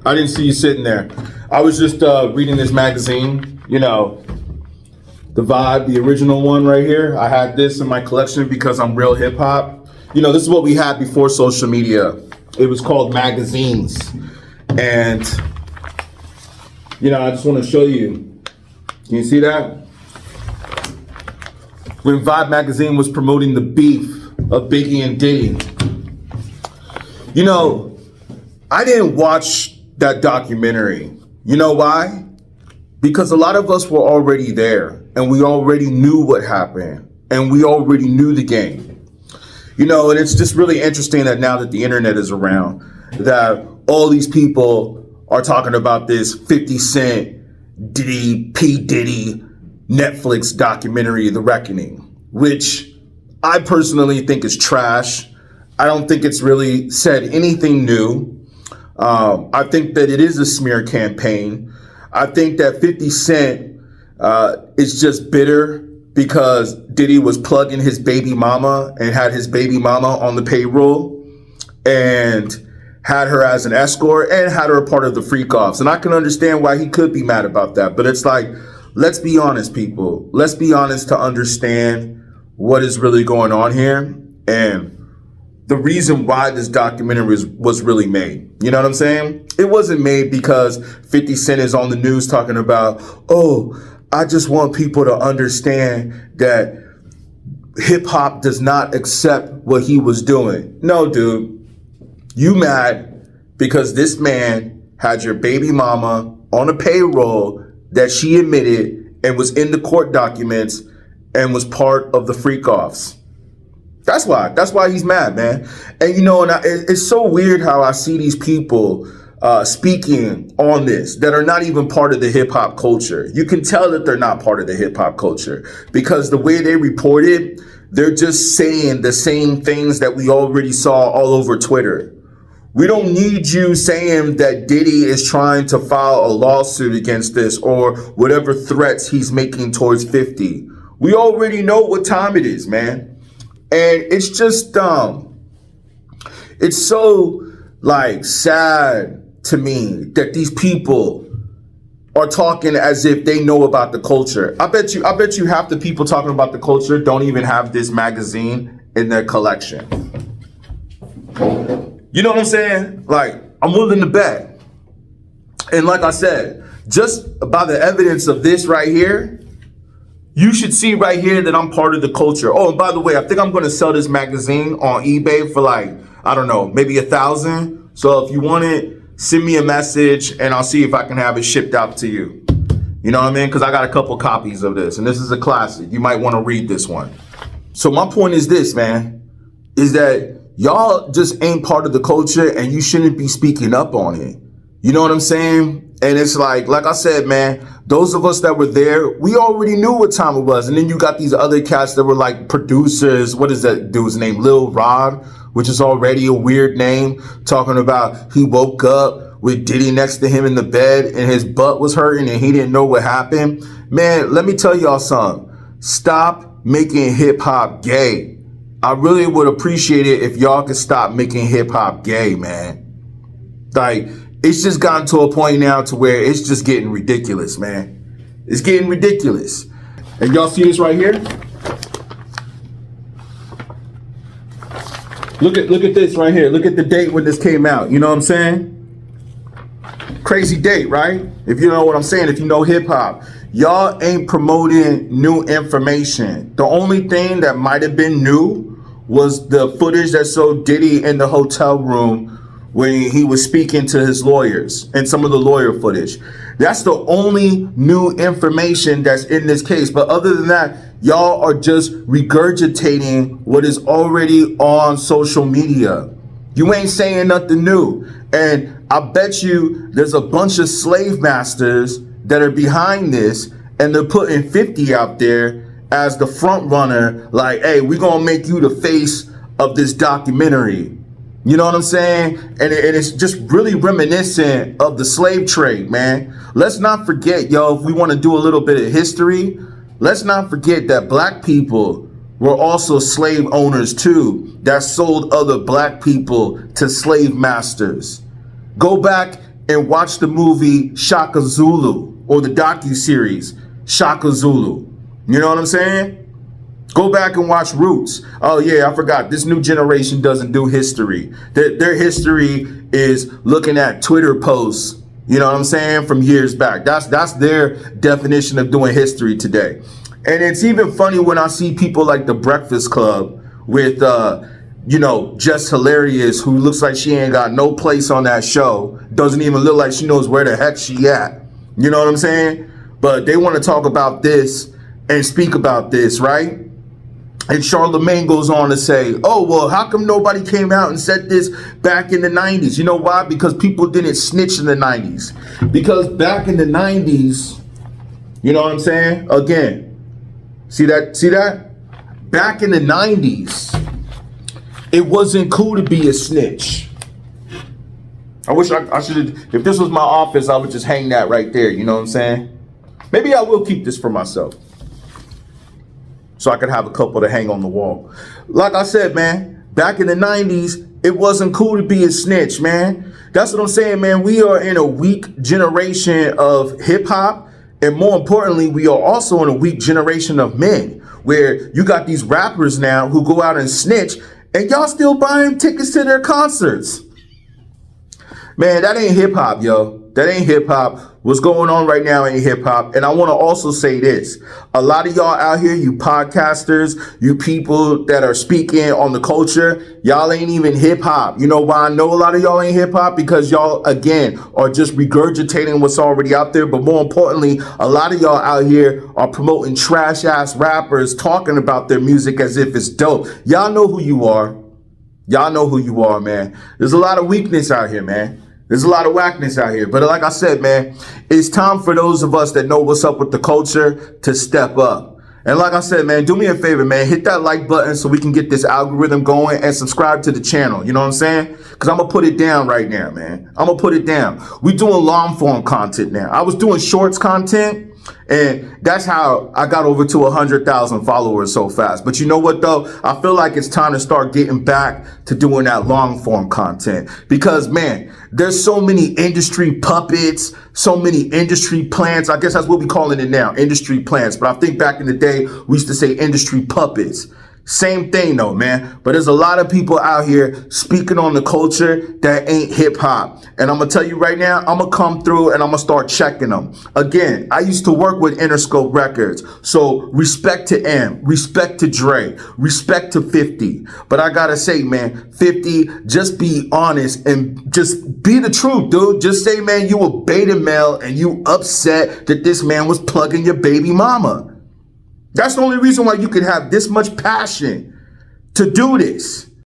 I didn't see you sitting there. I was just reading this magazine, you know, The Vibe, the original one right here. I had this in my collection because I'm real hip hop. You know, this is what we had before social media. It was called magazines. And, you know, I just want to show you. Can you see that? When Vibe magazine was promoting the beef of Biggie and Diddy. You know, I didn't watch that documentary. You know why? Because a lot of us were already there and we already knew what happened and we already knew the game. You know, and it's just really interesting that now that the internet is around, that all these people are talking about this 50 Cent, Diddy, P. Diddy, Netflix documentary, The Reckoning, which I personally think is trash. I don't think it's really said anything new. I think that it is a smear campaign. I think that 50 Cent is just bitter because Diddy was plugging his baby mama and had his baby mama on the payroll and had her as an escort and had her a part of the freak offs. And I can understand why he could be mad about that. But it's like, let's be honest, people. Let's be honest to understand what is really going on here. And the reason why this documentary was really made. You know what I'm saying? It wasn't made because 50 Cent is on the news talking about, oh, I just want people to understand that hip hop does not accept what he was doing. No, dude, you mad because this man had your baby mama on a payroll that she admitted and was in the court documents and was part of the freak offs. That's why he's mad, man. And you know, and it's so weird how I see these people speaking on this that are not even part of the hip hop culture. You can tell that they're not part of the hip hop culture because the way they report it, they're just saying the same things that we already saw all over Twitter. We don't need you saying that Diddy is trying to file a lawsuit against this or whatever threats he's making towards 50. We already know what time it is, man. And it's just, it's so like sad to me that these people are talking as if they know about the culture. I bet you half the people talking about the culture don't even have this magazine in their collection. You know what I'm saying? Like, I'm willing to bet. And like I said, just by the evidence of this right here, you should see right here that I'm part of the culture. Oh, and by the way, I think I'm going to sell this magazine on eBay for like, I don't know, maybe $1,000. So if you want it, send me a message and I'll see if I can have it shipped out to you. You know what I mean? Because I got a couple copies of this and this is a classic. You might want to read this one. So my point is this, man, is that y'all just ain't part of the culture and you shouldn't be speaking up on it. You know what I'm saying? And it's like I said, man, those of us that were there, we already knew what time it was. And then you got these other cats that were like producers. What is that dude's name? Lil Rod, which is already a weird name, talking about he woke up with Diddy next to him in the bed and his butt was hurting and he didn't know what happened. Man, let me tell y'all something. Stop making hip hop gay. I really would appreciate it if y'all could stop making hip hop gay, man. Like, it's just gotten to a point now to where it's just getting ridiculous, man. It's getting ridiculous. And y'all see this right here? Look at this right here. Look at the date when this came out. You know what I'm saying? Crazy date, right? If you know what I'm saying, if you know hip hop. Y'all ain't promoting new information. The only thing that might have been new was the footage that showed Diddy in the hotel room when he was speaking to his lawyers and some of the lawyer footage. That's the only new information that's in this case. But other than that, y'all are just regurgitating what is already on social media. You ain't saying nothing new. And I bet you there's a bunch of slave masters that are behind this and they're putting 50 out there as the front runner. Like, hey, we're going to make you the face of this documentary. You know what I'm saying? And it's just really reminiscent of the slave trade, man. Let's not forget, yo, if we want to do a little bit of history, let's not forget that black people were also slave owners too, that sold other black people to slave masters. Go back and watch the movie Shaka Zulu or the docu-series Shaka Zulu. You know what I'm saying? Go back and watch Roots. Oh yeah, I forgot. This new generation doesn't do history. Their history is looking at Twitter posts, you know what I'm saying, from years back. That's their definition of doing history today. And it's even funny when I see people like the Breakfast Club with Just Hilarious, who looks like she ain't got no place on that show. Doesn't even look like she knows where the heck she at. You know what I'm saying? But they want to talk about this and speak about this, right? And Charlemagne goes on to say, oh, well, how come nobody came out and said this back in the 90s? You know why? Because people didn't snitch in the 90s. Because back in the 90s, you know what I'm saying? Again, see that? Back in the 90s, it wasn't cool to be a snitch. I wish I should have, if this was my office, I would just hang that right there, you know what I'm saying? Maybe I will keep this for myself, so I could have a couple to hang on the wall. Like I said, man, back in the 90s, it wasn't cool to be a snitch, man. That's what I'm saying, man. We are in a weak generation of hip hop. And more importantly, we are also in a weak generation of men, where you got these rappers now who go out and snitch, and y'all still buying tickets to their concerts. Man, that ain't hip hop, yo. That ain't hip hop. What's going on right now ain't hip hop. And I want to also say this. A lot of y'all out here, you podcasters, you people that are speaking on the culture, y'all ain't even hip hop. You know why I know a lot of y'all ain't hip hop? Because y'all, again, are just regurgitating what's already out there. But more importantly, a lot of y'all out here are promoting trash ass rappers, talking about their music as if it's dope. Y'all know who you are. Y'all know who you are, man. There's a lot of weakness out here, man. There's a lot of whackness out here. But like I said, man, it's time for those of us that know what's up with the culture to step up. And like I said, man, do me a favor, man. Hit that like button so we can get this algorithm going, and subscribe to the channel. You know what I'm saying? Because I'm going to put it down right now, man. I'm going to put it down. We doing long form content now. I was doing shorts content, and that's how I got over to 100,000 followers so fast. But you know what, though? I feel like it's time to start getting back to doing that long form content. Because, man, there's so many industry puppets, so many industry plants. I guess that's what we're calling it now, industry plants. But I think back in the day, we used to say industry puppets. Same thing though, man. But there's a lot of people out here speaking on the culture that ain't hip hop. And I'm going to tell you right now, I'm going to come through and I'm going to start checking them. Again, I used to work with Interscope Records. So respect to M, respect to Dre, respect to 50. But I got to say, man, 50, just be honest and just be the truth, dude. Just say, man, you a beta male and you upset that this man was plugging your baby mama. That's the only reason why you can have this much passion to do this.